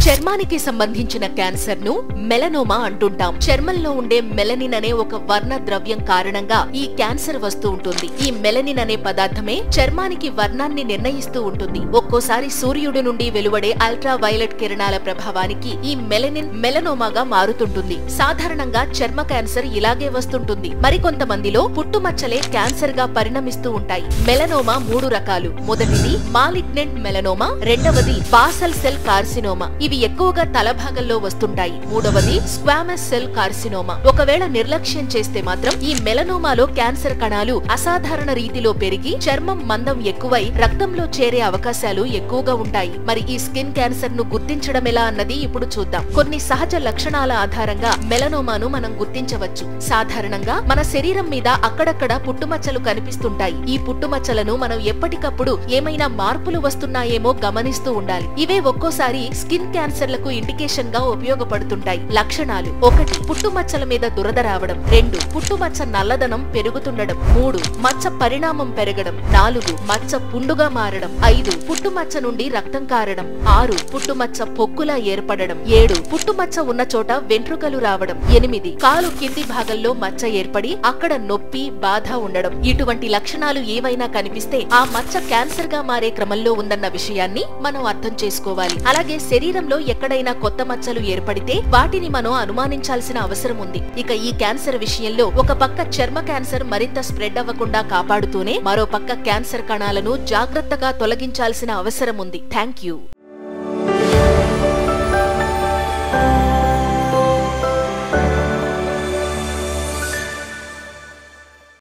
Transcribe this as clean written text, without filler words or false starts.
చర్మానికి సంబంధించిన క్యాన్సర్ ను మెలనోమా అంటుంటాం. చర్మంలో ఉండే మెలనిన్ అనే ఒక వర్ణ ద్రవ్యం కారణంగా ఈ క్యాన్సర్ వస్తూ ఉంటుంది. ఈ మెలనిన్ అనే పదార్థమే చర్మానికి వర్ణాన్ని నిర్ణయిస్తూ ఉంటుంది. ఒక్కోసారి సూర్యుడి నుండి వెలువడే అల్ట్రా వైలెట్ కిరణాల ప్రభావానికి ఈ మెలనిన్ మెలనోమాగా మారుతుంటుంది. సాధారణంగా చర్మ క్యాన్సర్ ఇలాగే వస్తుంటుంది. మరికొంతమందిలో పుట్టుమచ్చలే క్యాన్సర్ గా పరిణమిస్తూ ఉంటాయి. మెలనోమా 3 రకాలు. మొదటిది మాలిగ్నెంట్ మెలనోమా, రెండవది బాసల్ సెల్ కార్సినోమా. ఇవి ఎక్కువగా తలభాగంలో వస్తుంటాయి. మూడవది స్క్వామస్ సెల్ కార్సినోమా. ఒకవేళ నిర్లక్ష్యం చేస్తే మాత్రం ఈ మెలనోమాలో క్యాన్సర్ కణాలు అసాధారణ రీతిలో పెరిగి చర్మం మందం ఎక్కువై రక్తంలో చేరే అవకాశాలు ఎక్కువగా ఉంటాయి. మరి ఈ స్కిన్ క్యాన్సర్ ను గుర్తించడం ఎలా అన్నది ఇప్పుడు చూద్దాం. కొన్ని సహజ లక్షణాల ఆధారంగా మెలనోమాను మనం గుర్తించవచ్చు. సాధారణంగా మన శరీరం మీద అక్కడక్కడ పుట్టుమచ్చలు కనిపిస్తుంటాయి. ఈ పుట్టుమచ్చలను మనం ఎప్పటికప్పుడు ఏమైనా మార్పులు వస్తున్నాయేమో గమనిస్తూ ఉండాలి. ఇవే ఒక్కోసారి స్కిన్ క్యాన్సర్లకు ఇండికేషన్ గా ఉపయోగపడుతుంటాయి. లక్షణాలు: 1. పుట్టుమచ్చల మీద దురద రావడం. 2. పుట్టుమచ్చ నల్లదనం పెరుగుతుండడం. 3. మచ్చ పరిణామం పెరగడం. 4. మచ్చ పుండుగా మారడం. 5. పుట్టుమచ్చ నుండి రక్తం కారడం. 6. పుట్టుమచ్చ పొక్కులా ఏర్పడడం. 7. పుట్టుమచ్చ ఉన్న చోట వెంట్రుకలు రావడం. 8. కాలు కింది భాగంలో మచ్చ ఏర్పడి అక్కడ నొప్పి, బాధ ఉండడం. ఇటువంటి లక్షణాలు ఏవైనా కనిపిస్తే ఆ మచ్చ క్యాన్సర్ గా మారే క్రమంలో ఉందన్న విషయాన్ని మనం అర్థం చేసుకోవాలి. అలాగే శరీరంలో ఎక్కడైనా కొత్త మచ్చలు ఏర్పడితే వాటిని మనం అనుమానించాల్సిన అవసరం ఉంది. ఇక ఈ క్యాన్సర్ విషయంలో ఒక పక్క చర్మ క్యాన్సర్ మరింత స్ప్రెడ్ అవ్వకుండా కాపాడుతూనే మరో పక్క క్యాన్సర్ కణాలను జాగ్రత్తగా తొలగించాల్సిన అవసరం ఉంది. Thank you.